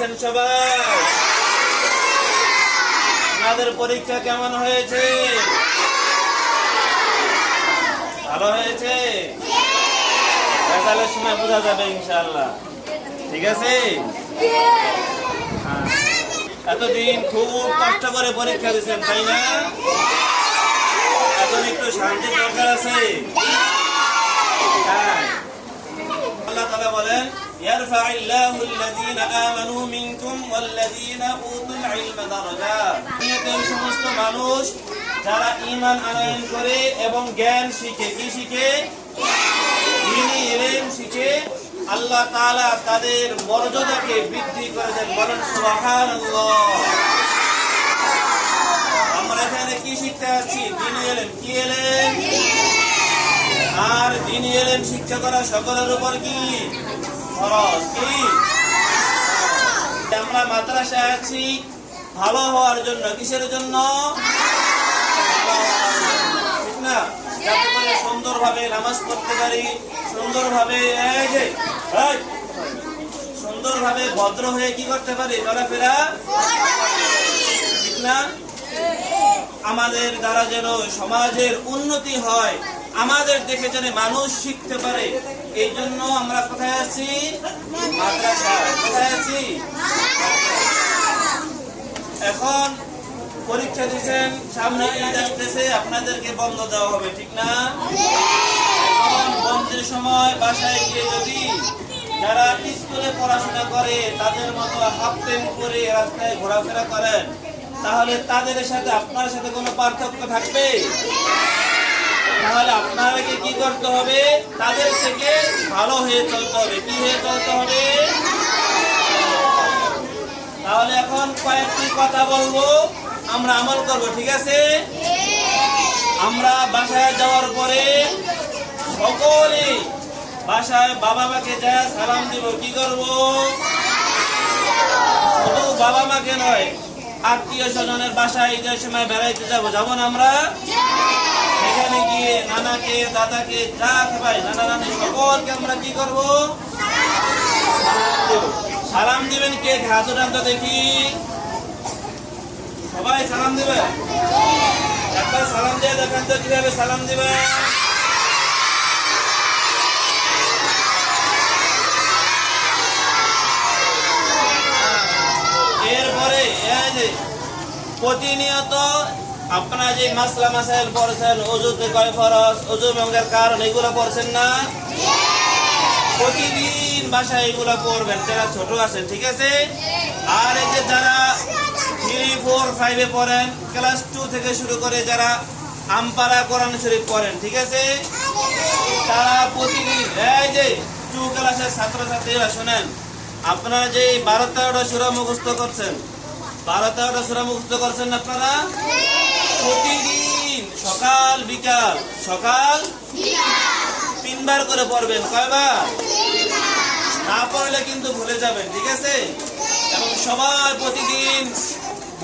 আছেন সবাই? আপনাদের পরীক্ষা কেমন হয়েছে? ভালো হয়েছে? রেজাল্টের সময় বোঝা যাবে ইনশাআল্লাহ। ঠিক আছে? এতদিন খুব কষ্ট করে পরীক্ষা দিয়েছেন, তাই না? এখন একটু শান্তির দরকার আছে। আল্লাহ তাআলা বলেন, ইয়ারফাইল্লাহু আল্লাযীনা আমানু মিনকুম ওয়াল্লাযীনা উতুল ইলমা দারাজাত। দুনিয়াতে সমস্ত মানুষ যারা ঈমান আনয়ন করে এবং জ্ঞান শিখে, কি শিখে? দ্বীনি ইলম শিখে, আল্লাহ তাআলা তাদের মর্যাদাকে বৃদ্ধি করে দেন। বলেন সুবহানাল্লাহ। আমরা এখানে কি শিখতে যাচ্ছি? দ্বীনি ইলম। কি ইলম? আর দ্বীনি ইলম শিক্ষা করা সকলের উপর কি ফরজ? কি আমরা মাদ্রাসায় আছি ভালো হওয়ার জন্য। কিসের জন্য? ঠিক না? যাতে করে সুন্দরভাবে নামাজ পড়তে পারি, সুন্দরভাবে সুন্দরভাবে ভদ্র হয়ে কি করতে পারি? চলাফেরা, ঠিক না? আমাদের দ্বারা যেন সমাজের উন্নতি হয়, আমাদের দেখে যেন মানুষ শিখতে পারে, এই জন্য আমরা কোথায় আছি? মাদ্রাসায়। কোথায় আছি? এখন পরীক্ষা দিচ্ছেন, সামনে ঈদ আসতেছে, আপনাদেরকে বন্ধ দেওয়া হবে, ঠিক না? এখন বন্ধের সময় বাসায় গিয়ে যদি যারা স্কুলে পড়াশোনা করে তাদের মতো হাফ প্যান্ট পরে রাস্তায় ঘোরাফেরা করেন, তাহলে তাদের সাথে আপনার সাথে কোনো পার্থক্য থাকবে? তাহলে আপনাকে কি করতে হবে? তাদের থেকে ভালো হয়ে চলতে হবে। কি হয়ে চলতে হবে? তাহলে এখন কয়েকটি কথা বলবো, আমরা আমল করব, ঠিক আছে? আমরা বাসায় যাওয়ার পরে সকলে বাসায় বাবা মাকে যা সালাম দিব। কি করব? শুধু বাবা মাকে নয়, আত্মীয় স্বজনের বাসায় ঈদের সময় বেড়াইতে যাবো, যাবো না আমরা? সেখানে গিয়ে নানাকে, দাদাকে, যা ভাই, নানা নানি সকলকে আমরা কি করব? সালাম দিবেন। কে হাত উঠান তো দেখি? সবাই সালাম দিবে? একবার সালাম দিয়ে দেখান তো কিভাবে সালাম দিবে। এরপরে প্রতিনিয়ত আপনারা যে মাসলা মাসাইল পড়ছেন, ওযুতে কয় ফরজ, ওযু ভঙ্গের কারণ, এগুলো পড়ছেন না? প্রতিদিন বাসায় এগুলো পড়বেন যারা ছোট আছেন, ঠিক আছে? আর এই যে যারা 3, 4, 5 এ পড়েন, ক্লাস 2 থেকে শুরু করে যারা আমপারা কোরআন শরীফ পড়েন, ঠিক আছে? তারা প্রতিদিন এই যে 2 ক্লাসের ছাত্রছাত্রীরা শোনেন, আপনারা যে 12-13টা সূরা মুখস্থ করছেন, 12-13টা সূরা মুখস্থ করছেন আপনারা প্রতিদিন সকাল বিকাল 3 বার করে পড়বেন। কয়বার? না পড়লে কিন্তু ভুলে যাবেন, ঠিক আছে? এবং সবাই প্রতিদিন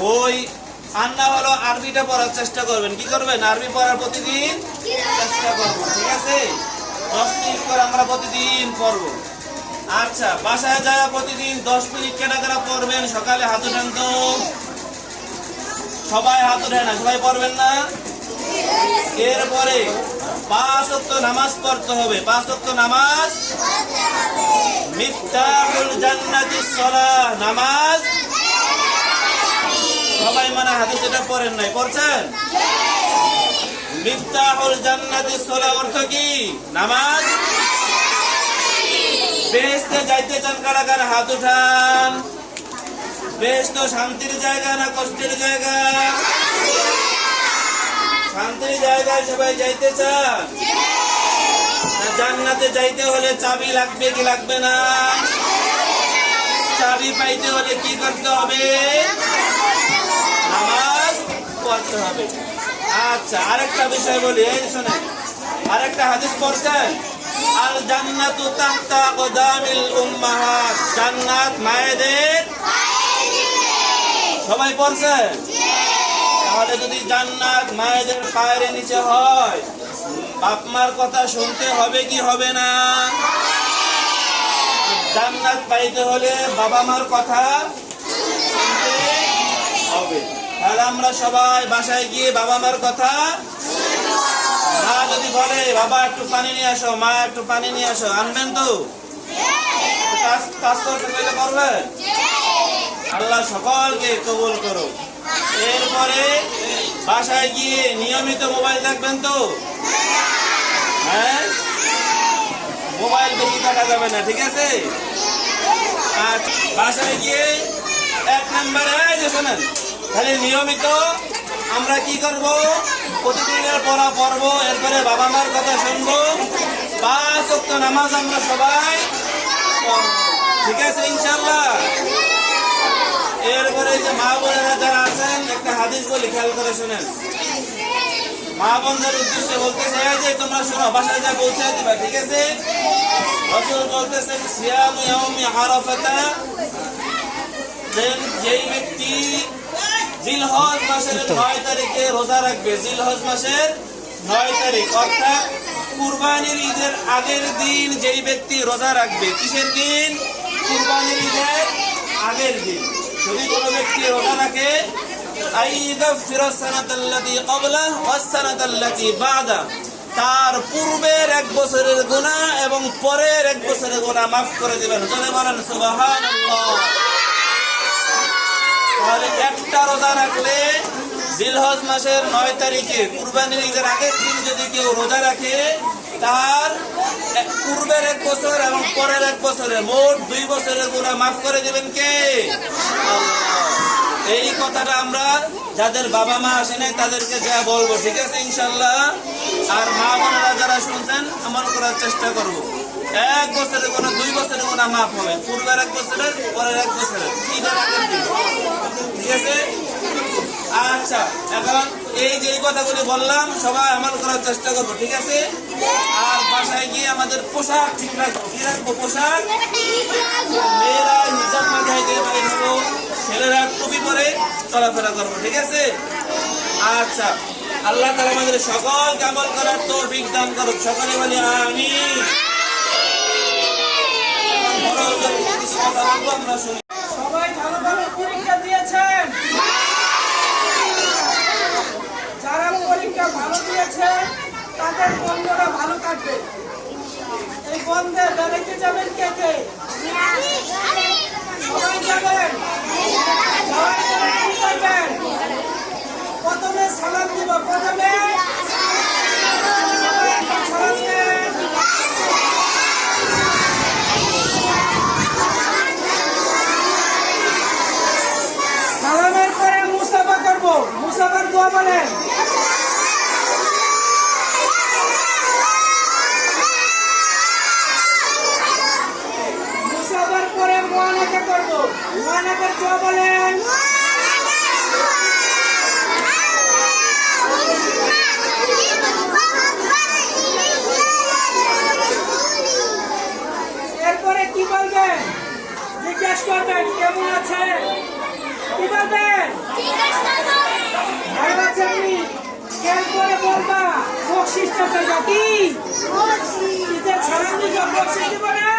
বই আর না হলো আরবিটা পড়ার চেষ্টা করবেন। কি করবেন? আরবি পড়ার প্রতিদিন চেষ্টা করবেন, ঠিক আছে? 10 মিনিট করে আমরা প্রতিদিন পড়বো। আচ্ছা, বাসায় যারা প্রতিদিন 10 মিনিট কেনা পড়বেন, সকালে হাত উঠান তো। সবাই হাত উঠায় না, সবাই পড়বেন না? এরপরে 5 ওয়াক্ত নামাজ পড়তে হবে। 5 ওয়াক্ত নামাজ মিফতাহুল জান্নাতিস সালাহ। নামাজ সবাই মানে হাদিস এটা পড়েন নাই, পড়ছেন? মিফতাহুল জান্নাতিস সালাহ অর্থ কি? নামাজ। বেহেশতে যাইতে চান কারা কারা? হাত উঠান। বেহেশত শান্তির জায়গা না কষ্টের জায়গা? শান্তির জায়গায় সবাই যাইতে চান? জান্নাতে যাইতে হলে চাবি লাগবে কি লাগবে না? চাবি পাইতে হলে কি করতে হবে? নামাজ পড়তে হবে। আচ্ছা, আরেকটা বিষয় বলি, এই শোনেন, আরেকটা হাদিস পড়ছেন, আল জান্নাতু তাহতা আকদামিল উম্মাহাত। জান্নাত মায়েদের। সবাই পড়ছেন? তাহলে যদি জান্নাত মায়েদের পায়ের নিচে হয়, বাপ মার কথা শুনতে হবে কি হবে না? জান্নাত পাইতে হলে বাবা মার কথা শুনতে হবে। তাহলে আমরা সবাই বাসায় গিয়ে বাবা মার কথা, মা যদি বলে বাবা একটু পানি নিয়ে আসো, মা একটু পানি নিয়ে আসো, আনবেন তো? কাজ করতে পেলে করবেন? আল্লাহ সকলকে কবুল করো। এরপরে বাসায় গিয়ে নিয়মিত মোবাইল দেখবেন তো? হ্যাঁ, মোবাইল বেশি দেখা যাবে না, ঠিক আছে? আর বাসায় গিয়ে 1 নম্বরে যে শোনেন, তাহলে নিয়মিত আমরা কি করব? প্রতিদিনের পড়া পড়বো, এরপরে বাবা মার কথা শুনবো, 5 ওয়াক্ত নামাজ আমরা সবাই পড়বো, ঠিক আছে ইনশাআল্লাহ? এরপরে যে মা বোনেরা যারা আছেন, একটা হাদিস বলি, খেয়াল করে শুনেন। মা বোনদের উদ্দেশ্যে বলতেছে যে তোমরা শোনো, বাসায় যা পৌঁছে দিবা, ঠিক আছে? রাসূল বলতেছেন সিয়াম ইয়াউমি আরাফাতা, যেই ব্যক্তি জিলহজ মাসের 9 তারিখে রোজা রাখবে, জিলহজ মাসের 9 তারিখ অর্থাৎ কুরবানির ঈদের আগের দিন যেই ব্যক্তি রোজা রাখবে, কিসের দিন? কুরবানির ঈদের আগের দিন যদি কোনো ব্যক্তি রোজা রাখে, তার পূর্বের 1 বছরের গুনাহ এবং পরের 1 বছরের গুনাহ মাফ করে দিবেন। চলে বলেন সুবহানাল্লাহ। তাহলে একটা রোজা রাখলে জিলহজ মাসের 9 তারিখে কুরবানির ঈদের আগের দিন যদি কেউ রোজা রাখে, তার পূর্বের 1 বছর এবং পরের 1 বছরে মোট 2 বছরের গুনাহ মাফ করে দিবেন কে? আল্লাহ। এই কথাটা আমরা যাদের বাবা মা আসে নাই তাদেরকে যা বলবো, ঠিক আছে ইনশাআল্লাহ? আর মা বোনেরা যারা শুনছেন আমল করার চেষ্টা করবো। 1 বছরের গুনাহ 2 বছরের গুনাহ মাফ হবে, পূর্বের 1 বছরের পরের 1 বছরের, ঈদের আগের দিন, ঠিক আছে? আচ্ছা, এখন এই যে কথাগুলি বললাম সবাই আমল করার চেষ্টা করবো, ঠিক আছে? আর বাসায় গিয়ে আমাদের পোশাক ঠিক রাখবো। কি রাখবো? পোশাক। মেয়েরা হিজাব মাথায় দিয়ে বাইর হবো, ছেলেরা টুপি পরে চলাফেরা করবো, ঠিক আছে? আচ্ছা, আল্লাহ তাআলা আমাদের সকলকে আমল করার তৌফিক দান করুক। সকলে বলি আমিন। কিছু কথা বলবো, আমরা শুনি। সবাই ভালো ভালো পরীক্ষা দিয়েছেন? যারা পরীক্ষা ভালো দিয়েছেন তাদের বন্ধুরা ভালো কাটবে। এই বন্ধে বেড়াইতে যাবেন কে কে? সবাই যাবেন? যাওয়ার পরে কি করবেন? প্রথমে সালাম দিব। প্রথমে সবাই একটা সালাম দেন। সালামের পরে মুসাফা করব। মুসাফার দোয়া বলেন। মুসাফার পরে মুআনাকা করব। মুআনাকার দোয়া বলেন। এরপরে কি বলবেন? জিজ্ঞেস করবেন কেমন আছে? কি বলবেন? ভালো আছে আমি? এরপরে বলবা বকশিসটা চাইবা কি? ঈদের সালাম দিবা, বকশিস দিব না?